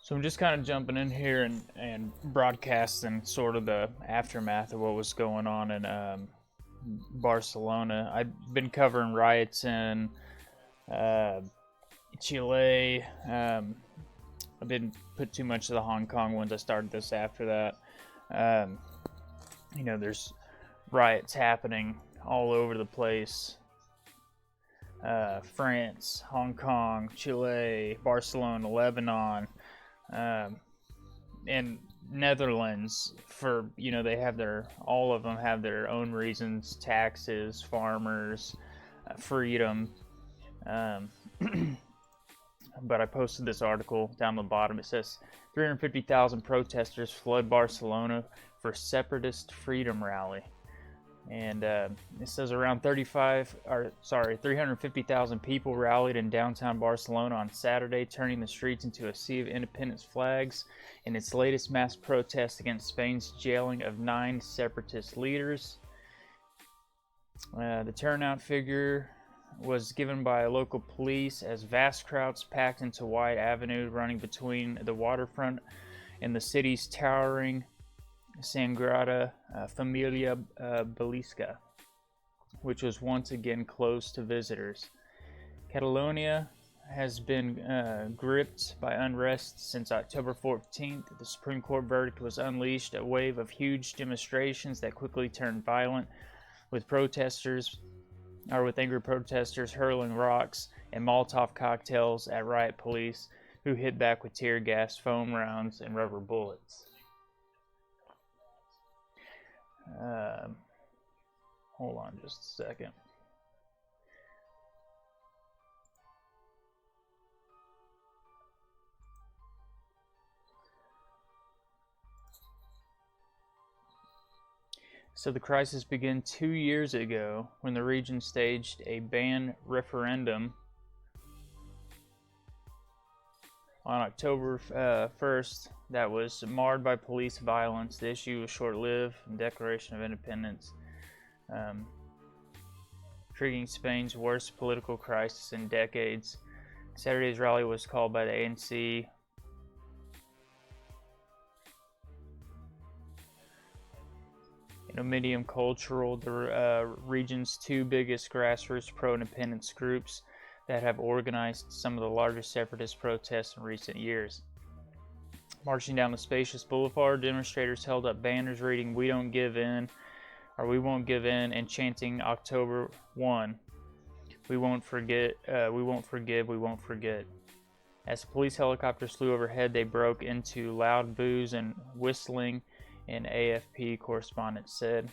So I'm just kind of jumping in here and broadcasting sort of the aftermath of what was going on in Barcelona. I've been covering riots in uh, Chile. I didn't put too much of the Hong Kong ones. I started this after that. Um, there's riots happening all over the place. France, Hong Kong, Chile, Barcelona, Lebanon, and Netherlands. They have all of them have their own reasons: taxes, farmers, freedom. Um, but I posted this article down the bottom. It says 350,000 protesters flood Barcelona for separatist freedom rally. And it says around 350,000 people rallied in downtown Barcelona on Saturday, turning the streets into a sea of independence flags in its latest mass protest against Spain's jailing of 9 separatist leaders. The turnout figure was given by local police as vast crowds packed into wide avenue running between the waterfront and the city's towering Sagrada Familia Basilica, which was once again closed to visitors. Catalonia has been gripped by unrest since October 14th. The Supreme Court verdict was unleashed a wave of huge demonstrations that quickly turned violent, with angry protesters hurling rocks and Molotov cocktails at riot police, who hit back with tear gas, foam rounds, and rubber bullets. Hold on just a second. So the crisis began 2 years ago when the region staged a ban referendum on October 1st that was marred by police violence. The issue was short-lived, and Declaration of Independence, triggering Spain's worst political crisis in decades. Saturday's rally was called by the ANC Medium Cultural, the region's 2 biggest grassroots pro-independence groups that have organized some of the largest separatist protests in recent years. Marching down the spacious boulevard, demonstrators held up banners reading "We don't give in," or "We won't give in," and chanting October 1. We won't forget, we won't forgive, we won't forget. As the police helicopters flew overhead, they broke into loud boos and whistling, an AFP correspondent said.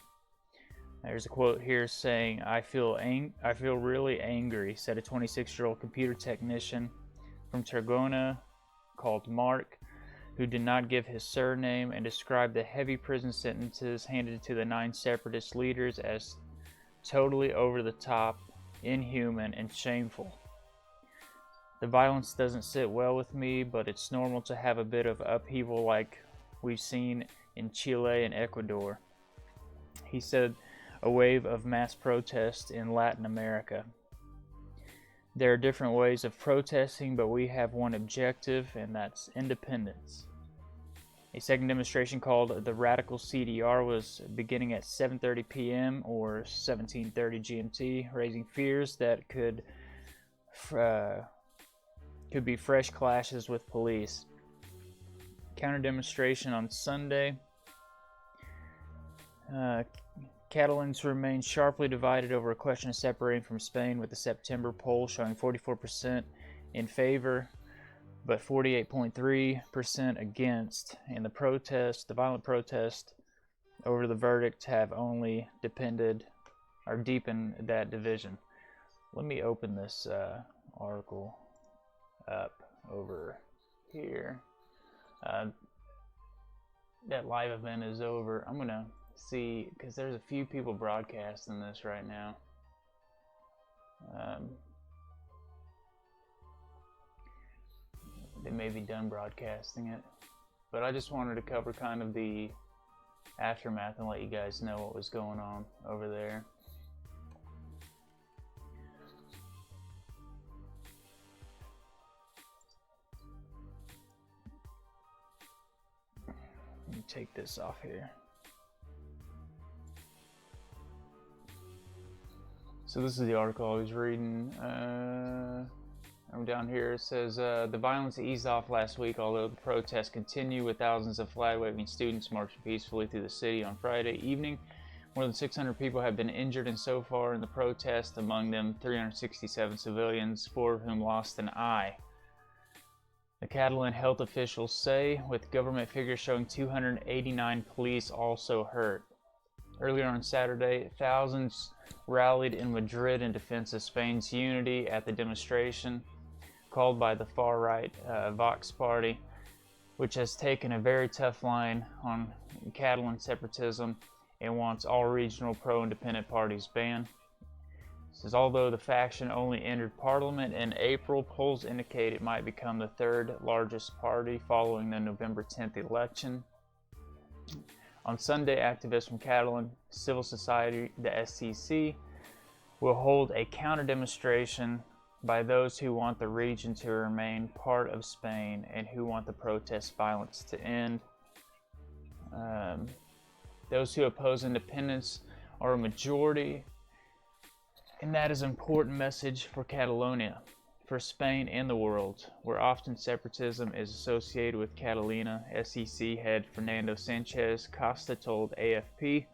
There's a quote here saying, I feel really angry," said a 26-year-old computer technician from Tarragona called Mark, who did not give his surname, and described the heavy prison sentences handed to the 9 separatist leaders as totally over the top, inhuman, and shameful. "The violence doesn't sit well with me, but it's normal to have a bit of upheaval like we've seen in Chile and Ecuador," he said. A wave of mass protest in Latin America. "There are different ways of protesting, but we have one objective, and that's independence." A second demonstration called the Radical CDR was beginning at 7:30 p.m. or 17:30 GMT, raising fears that could be fresh clashes with police. Counter demonstration on Sunday. Catalans remain sharply divided over a question of separating from Spain, with the September poll showing 44% in favor, but 48.3% against. And the violent protest over the verdict have only deepened that division. Let me open this article up over here. That live event is over. I'm gonna see, because there's a few people broadcasting this right now. They may be done broadcasting it, but I just wanted to cover kind of the aftermath and let you guys know what was going on over there. take this off here. So this is the article I was reading. I'm down here. It says, the violence eased off last week, although the protests continue, with thousands of flag-waving students marching peacefully through the city on Friday evening. More than 600 people have been injured and so far in the protest, among them 367 civilians, 4 of whom lost an eye. The Catalan health officials say, with government figures showing 289 police also hurt. Earlier on Saturday, thousands rallied in Madrid in defense of Spain's unity at the demonstration called by the far-right Vox party, which has taken a very tough line on Catalan separatism and wants all regional pro-independent parties banned. It says, although the faction only entered parliament in April, polls indicate it might become the 3rd largest party following the November 10th election. On Sunday, activists from Catalan civil society, the SCC, will hold a counter-demonstration by those who want the region to remain part of Spain and who want the protest violence to end. Those who oppose independence are a majority, and that is an important message for Catalonia, for Spain and the world, where often separatism is associated with Catalina. SEC head Fernando Sanchez Costa told AFP,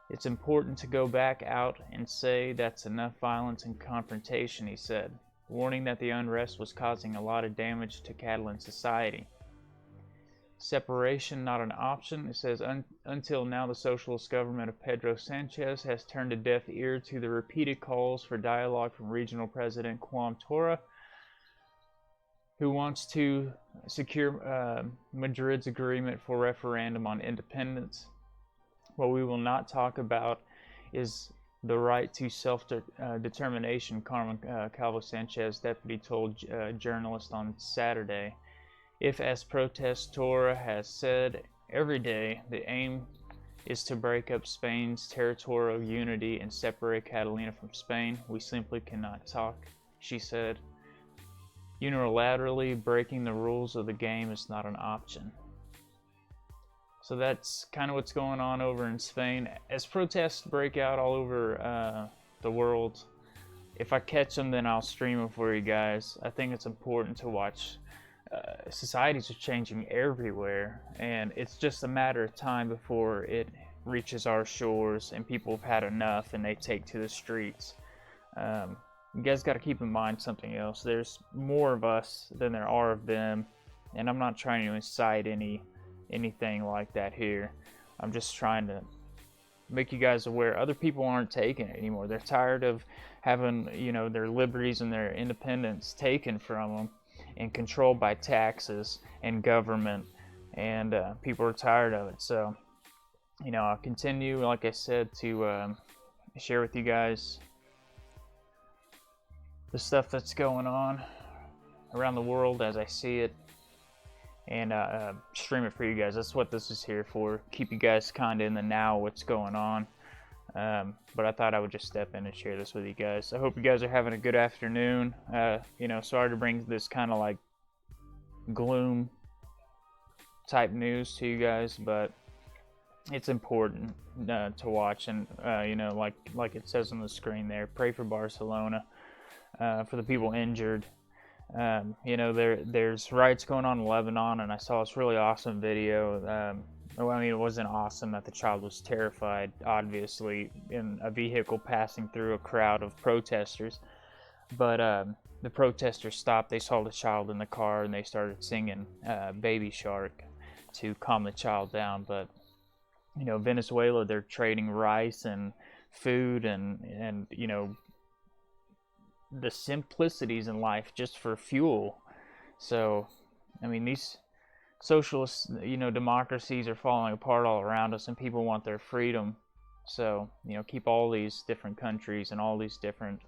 "It's important to go back out and say that's enough violence and confrontation," he said, warning that the unrest was causing a lot of damage to Catalan society. Separation not an option, it says. Until now, the socialist government of Pedro Sanchez has turned a deaf ear to the repeated calls for dialogue from regional president Quim Torra, who wants to secure Madrid's agreement for referendum on independence. What we will not talk about is the right to self-determination, Carmen Calvo Sanchez, deputy, told journalists on Saturday. If, as protest Torra has said every day, the aim is to break up Spain's territorial unity and separate Catalina from Spain, we simply cannot talk, she said. Unilaterally breaking the rules of the game is not an option. So that's kind of what's going on over in Spain. As protests break out all over the world, if I catch them, then I'll stream them for you guys. I think it's important to watch. Societies are changing everywhere, and it's just a matter of time before it reaches our shores and people have had enough and they take to the streets. You guys got to keep in mind something else. There's more of us than there are of them, and I'm not trying to incite anything like that here. I'm just trying to make you guys aware other people aren't taking it anymore. They're tired of having, their liberties and their independence taken from them and controlled by taxes and government, and people are tired of it. So, I'll continue, like I said, to share with you guys the stuff that's going on around the world as I see it, and stream it for you guys. That's what this is here for. Keep you guys kind of in the now, what's going on. But I thought I would just step in and share this with you guys. I hope you guys are having a good afternoon. Sorry to bring this kind of like gloom type news to you guys, but it's important to watch. And like it says on the screen there, pray for Barcelona, for the people injured. There's riots going on in Lebanon, and I saw this really awesome video. It wasn't awesome that the child was terrified, obviously, in a vehicle passing through a crowd of protesters. But the protesters stopped. They saw the child in the car, and they started singing Baby Shark to calm the child down. But, Venezuela, they're trading rice and food and the simplicities in life just for fuel. So, these socialist, democracies are falling apart all around us, and people want their freedom. So, keep all these different countries and all these different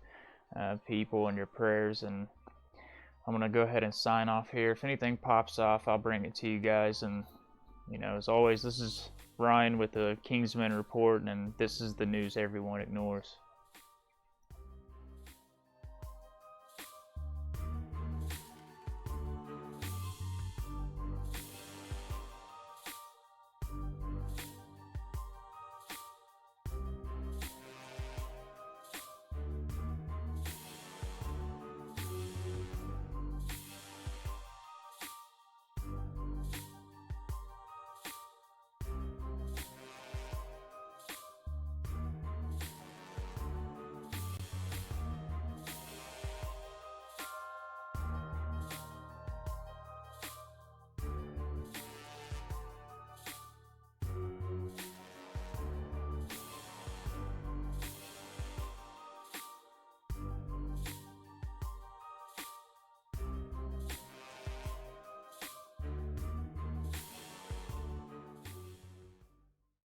people in your prayers. And I'm going to go ahead and sign off here. If anything pops off, I'll bring it to you guys. And, as always, this is Ryan with the Kingsman Report, and this is the news everyone ignores.